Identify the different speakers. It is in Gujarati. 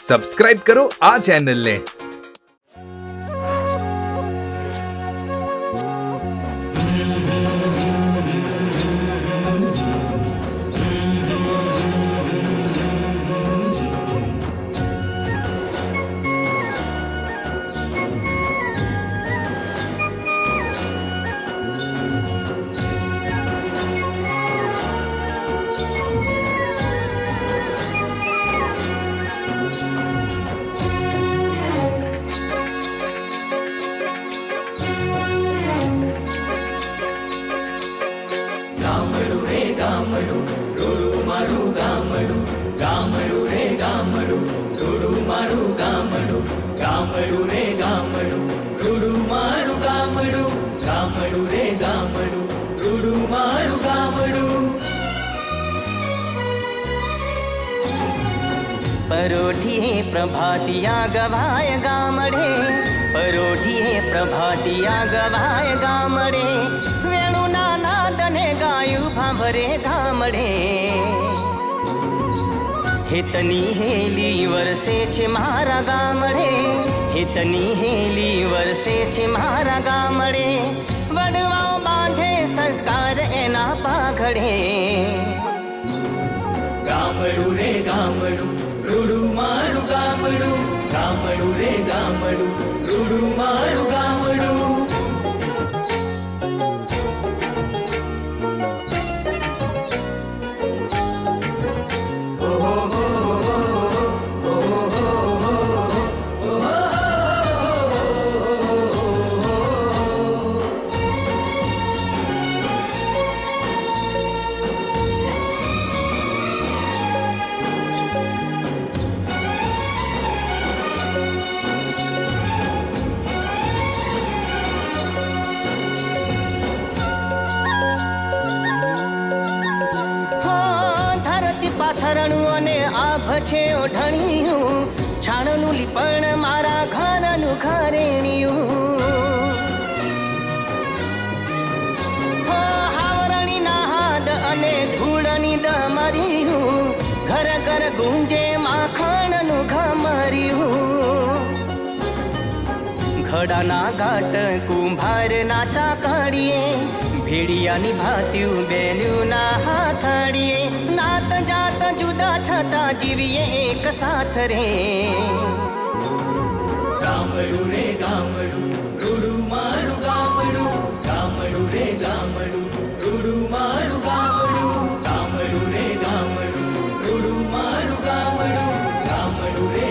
Speaker 1: સબસ્ક્રાઇબ કરો આ ચેનલને.
Speaker 2: ગામડું રે ગામડું રૂડું મારું ગામડું, ગામડું રે ગામડું રૂડું મારું ગામડું, ગામડું રે ગામડું રૂડું મારું ગામડું, ગામડું રે ગામડું રૂડું મારું ગામડું.
Speaker 3: પરોઠીએ પ્રભાતિયા ગવાય ગામડે, પરોઠીએ પ્રભાતિયા ગવાય ગામડે, વેણુના નાદને ગાયું ભાંભરે ગામડે. હેતની હેલી વરસે છે મારા ગામડે, હેતની હેલી વરસે છે મારા ગામડે, વડવાઓ બાંધે સંસ્કાર એના પાઘડે.
Speaker 2: ગામડું રે ગામડું રૂડું મારું ગામડું, ગામડું રે ગામડું રૂડું મારું ગામડું.
Speaker 3: પાથરણું અને આભ છે ઓઢણિયું, છાણનું લીપણ મારા ઘરનું ઘરેણિયું. હાવરણીના હાદ અને ધૂળની ડમરિયું, ઘર ઘર ગુંજે માખણનું ઘમરિયું. ઘડાના ઘાટ કુંભારના ચાકડીએ, ભેડિયાની ભાત્યું બેન્યું ના હાથડીએ, નાત જાત જુદા છતાં જીવીએ એક સાથ રે.
Speaker 2: ગામડું રે ગામડું રૂડું મારું ગામડું, ગામડું રે ગામડું રૂડું મારું ગામડું, ગામડું રે ગામડું રૂડું મારું ગામડું, ગામડું રે